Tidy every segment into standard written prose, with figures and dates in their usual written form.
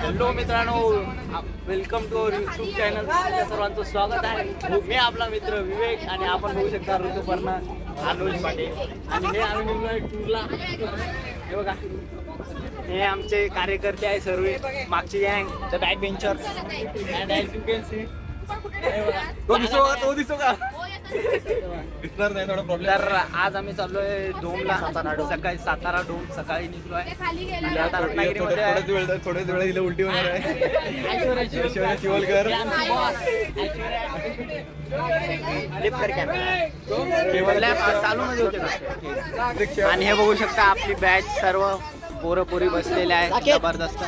Hello मित्रांनो, welcome to our YouTube channel. तुमच्या सर्वांचं स्वागत आहे. मी आपला मित्र विवेक आणि आपण बघू शकता ऋतुपर्णा, अनुज पाटील आणि हे आम्ही निघलोय टूरला. हे बघा, हे आमचे कार्यकर्ते आहे सर्व, मागची गँग the back benchers and as you can see तो दिसतो का दिसणार नाही, थोडा प्रॉब्लेम. तर आज आम्ही चाललोय डोमला, सकाळी सातारा डोम सकाळी निघलोय. थोड्याच वेळ हिला उलटी होणार आहे. शिवलकर चालू मध्ये होते. आणि हे बघू शकता आपली बॅच सर्व पोरं पोरी बसलेले आहेत जबरदस्त.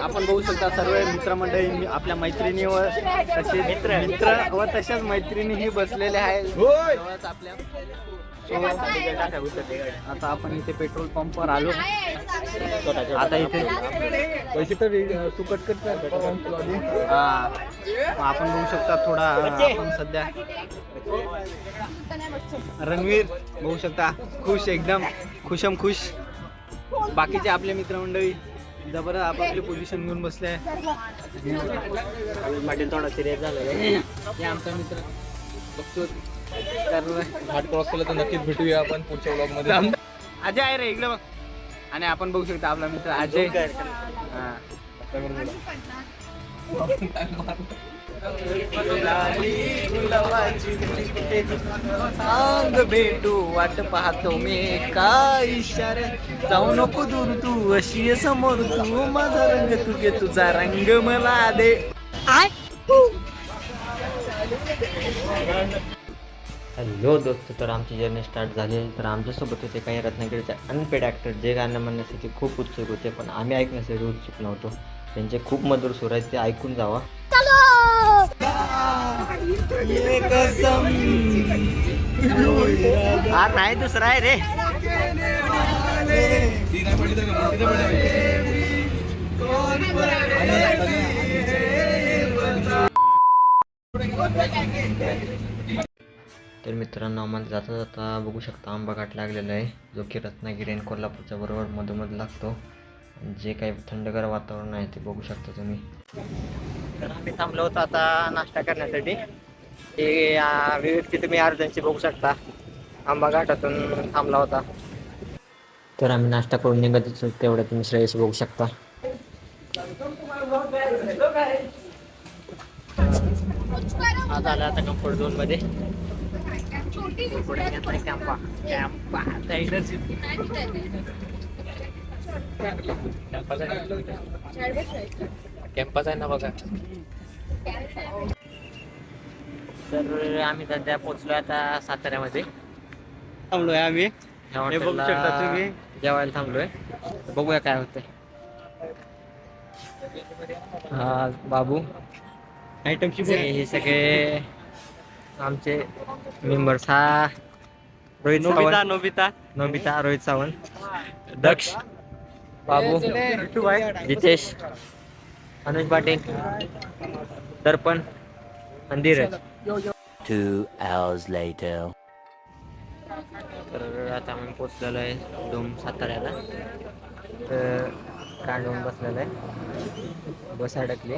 आपण बघू शकता सर्व मित्रमंडळी आपल्या मैत्रिणी व तसे मित्र व तशाच मैत्रिणीही बसलेले आहेत आपल्या. आता आपण इथे पेट्रोल पंपवर आलो. आता इथे पैसे तर तू कट आपण बघू शकता थोडा आपण सध्या रणवीर बघू शकता खुश, एकदम खुशम खुश. बाकीचे आपले मित्रमंडळी जबरदस्त आपापली पोझिशन घेऊन बसले आहे. पाटील थोडा सिरियस झाला हे आमचा मित्र बघतो. घाट क्रॉस केला तर नक्कीच भेटूया आपण पुढच्या व्लॉग मध्ये. अजय आहे रे इकडे बघ. आणि आपण बघू शकता आपला मित्र अजय. सांग भेटू वाट पाहतो मी काय इशारे, जाऊ नको दूर तू अशी समोर तू, माझा रंग तुझे तुझा रंग मला दे. हॅलो दोस्त, तर आमची जर्नी स्टार्ट झाली. तर आमच्यासोबत होते काही रत्नागिरीचे अनपेड ॲक्टर जे गाणं म्हणण्यासाठी खूप उत्सुक होते, पण आम्ही ऐकण्यासाठी उत्सुक नव्हतो. त्यांचे खूप मधुर सूर आहेत, ते ऐकून जावा. हा नाही दुसरा आहे रे. तर मित्रांनो, आम्हाला जाता जाता बघू शकता आंबा घाट लागलेला आहे, जो की रत्नागिरी आणि कोल्हापूरच्या बरोबर मधोमध लागतो. जे काही थंडगार वातावरण आहे ते बघू शकता तुम्ही. तर आम्ही थांबलो होतो आता नाश्ता करण्यासाठी. हे विविध तुम्ही अर्जांची बघू शकता, आंबा घाटातून थांबला होता. तर आम्ही नाश्ता करून निघत होतो, तेवढं तुम्ही श्रेयस बघू शकता. हा झाला आता कम्फर्ट झोन मध्ये. कॅम्पा कॅम्पस आहे ना बघा. तर आम्ही सध्या पोहोचलोय आता साताऱ्यामध्ये. थांबलोय आम्ही, हे बघू शकता तुम्ही, जेवायला थांबलोय. बघूया काय होतंय. हा बाबू आयटमची हे सगळे आमचे मेंबर्स. हा रोहित नोबिता रोहित सावंत, दक्ष, बाबू, जितेश, अनुज पाटील, दर्पण, धीरज. 2 hours later. तर आता आम्ही पोचलेलो आहे डोम साताऱ्याला. तर कांडून बसलेलं आहे, बस अडकली.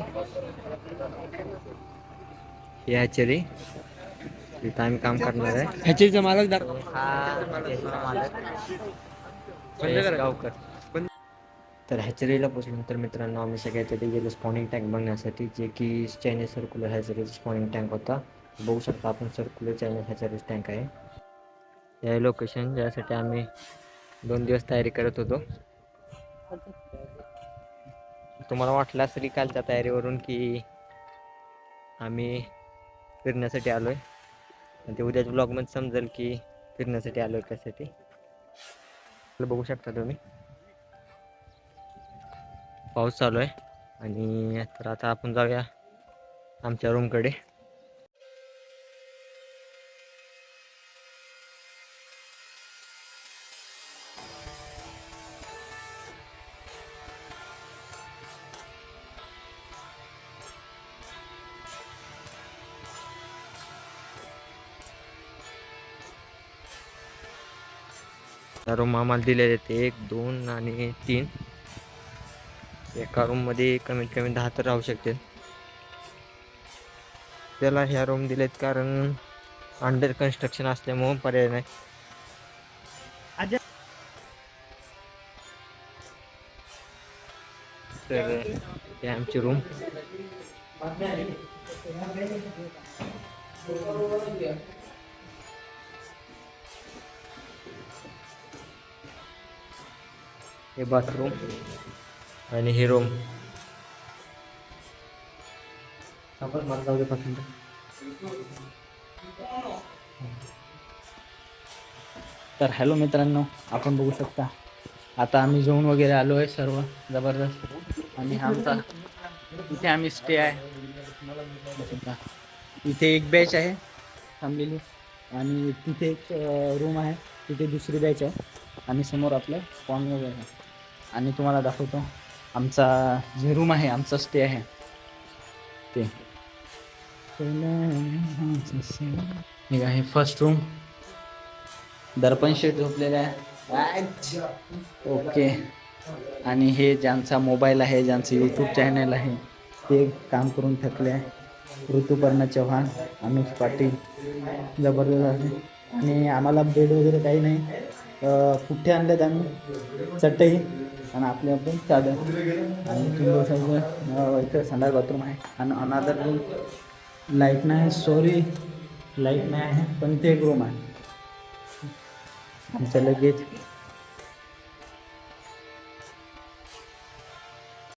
ही हॅचरी, तिथं आम्ही काम करणार आहे. ह्याचीचा मालक दाखव. गावकर. तर हॅचरीला पोचल्यानंतर मित्रांनो आम्ही सगळ्यात गेलो स्पॉनिंग टँक बघण्यासाठी, जे की Chinese circular hatcheries spawning tank होता. बघू शकता आपण, सर्क्युलर चायनीज हॅचरीज टँक आहे. हे लोकेशन ज्यासाठी आम्ही 2 दिवस तयारी करत होतो. तुम्हाला वाटलं असेल कालच्या तयारीवरून की आम्ही फिरण्यासाठी आलोय, ते उद्याच्या ब्लॉगमध्ये समजेल की फिरण्यासाठी आलोय कशासाठी. बघू शकता तुम्ही, पाऊस चालू आहे. आणि तर आता आपण जाऊया आमच्या रूमकडे. रूम आम्हाला दिलेले आहेत 1 2 आणि 3. एका रूममध्ये कमीत कमी 10 तर राहू शकतील. त्याला ह्या रूम दिलेत कारण अंडर कन्स्ट्रक्शन असल्यामुळे पर्याय नाही. तर हे आमची रूम. हे बाथरूम आणि हे रूम. आपण मला जाऊ दे पासून. तर हॅलो मित्रांनो, आपण बघू शकता आता आम्ही जेवून वगैरे आलो आहे सर्व जबरदस्त. आणि आमचा इथे आम्ही स्टे आहे. इथे एक बॅच आहे थांबलेली आणि तिथे एक रूम आहे, तिथे दुसरी बॅच आहे आणि समोर आपलं स्पॉन वगैरे आहे. आणि तुम्हाला दाखवतो आमचा जे रूम आहे, आमचा स्टे आहे ते. हे आहे फर्स्ट रूम. दर्पण शेट झोपलेला आहे. ओके. आणि हे ज्यांचा मोबाईल आहे, ज्यांचं यूट्यूब चॅनल आहे, ते काम करून थकले आहे. ऋतुपर्णा चव्हाण, अनुज पाटील जबरदस्त आहे. आणि आम्हाला बेड वगैरे काही नाही. पुठ्ठे आणलेत आम्ही, चटई आणि आपले आपण चादर. आणि तुम्ही बघू शकता इथं संडास बाथरूम आहे. आणि अनादर रूम लाईट नाही, सॉरी लाईट नाही आहे, पण ते एक रूम आहे. आमचं लगेच